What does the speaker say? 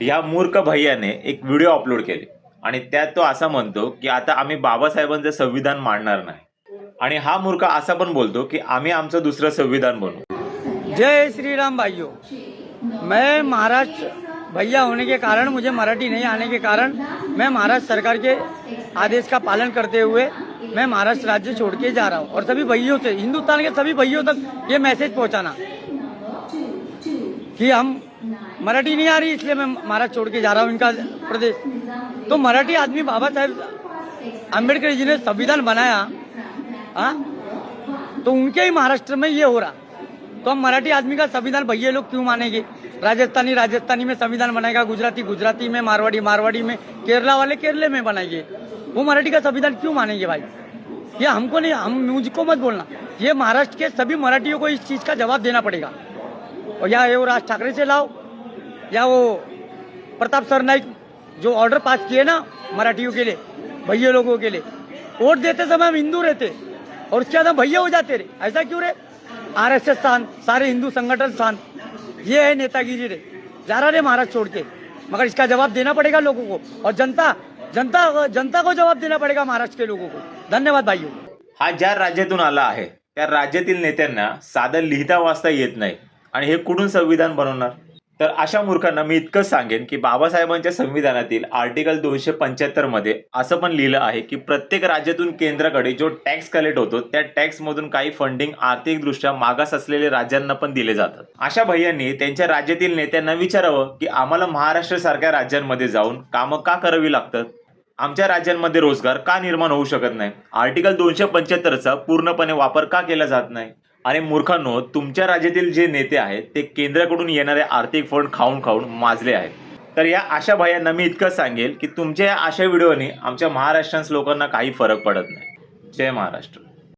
या मूर्ख भैयाने एक व्हिडिओ अपलोड केले आणि त्यात तो असा म्हणतो की आता आम्ही बाबासाहेबांचं संविधान मांडणार नाही आणि हा मूर्ख असा पण बोलतो की आम्ही आमचं दुसरं संविधान बनवू। जय श्री राम भाइयों। मैं महाराष्ट्र भैया होने के कारण, मुझे मराठी नहीं आने के कारण, मैं महाराष्ट्र सरकार के आदेश का पालन करते हुए मैं महाराष्ट्र राज्य छोड़ के जा रहा हूँ और सभी भैयों से, हिंदुस्तान के सभी भैयों तक ये मैसेज पहुँचाना कि हम मराठी नहीं आ रही इसलिए मैं महाराष्ट्र छोड़ के जा रहा हूँ इनका प्रदेश। तो मराठी आदमी बाबा साहेब अम्बेडकर जी ने संविधान बनाया, हाँ, तो उनके ही महाराष्ट्र में ये हो रहा, तो हम मराठी आदमी का संविधान भैया लोग क्यों मानेंगे? राजस्थानी राजस्थानी में संविधान बनाएगा, गुजराती गुजराती में, मारवाड़ी मारवाड़ी में, केरला वाले केरले में बनाएंगे, वो मराठी का संविधान क्यों मानेंगे भाई? ये हमको नहीं, हम मुझको मत बोलना, ये महाराष्ट्र के सभी मराठियों को इस चीज़ का जवाब देना पड़ेगा। और या वो राज ठाकरे से लाओ या वो प्रताप सरनाइक जो ऑर्डर पास किए ना मराठियों के लिए, भैया लोगों के लिए, वोट देते समय हम हिंदू रहते और उसके बाद हम भैया हो जाते रहे। ऐसा क्यों रे? आरएसएस शांत, सारे हिंदू संगठन शांत, ये है नेतागिरी रे। जा रहा रे महाराष्ट्र छोड़ के, मगर इसका जवाब देना पड़ेगा लोगों को और जनता को जवाब देना पड़ेगा महाराष्ट्र के लोगों को। धन्यवाद भाइयों। हा ज्या राज्यातून आला आहे त्या राज्यातील नेत्यांना साधं लिहिता वाचता येत नाही आणि हे कुठून संविधान बनवणार? तर अशा मूर्खांना मी इतकंच सांगेन की बाबासाहेबांच्या संविधानातील आर्टिकल 275 मध्ये असं पण लिहिलं आहे की प्रत्येक राज्यातून केंद्राकडे जो टॅक्स कलेक्ट होतो त्या टॅक्स मधून काही फंडिंग आर्थिकदृष्ट्या मागास असलेल्या राज्यांना पण दिले जातात। अशा भैयांनी त्यांच्या राज्यातील नेत्यांना विचारावं की आम्हाला महाराष्ट्र सारख्या राज्यांमध्ये जाऊन कामं का करावी लागतात? आमच्या राज्यांमध्ये रोजगार का निर्माण होऊ शकत नाही? आर्टिकल 275चा पूर्णपणे वापर का केला जात नाही? आणि मूर्खांनो, तुमच्या राज्यातील जे नेते आहेत ते केंद्राकडून येणारे आर्थिक फंड खाऊन खाऊन माजले आहेत। तर या अशा भैयांना मी इतकं सांगेल की तुमच्या अशा व्हिडिओने आमच्या महाराष्ट्रीयन लोकांना काही फरक पडत नाही। जय महाराष्ट्र।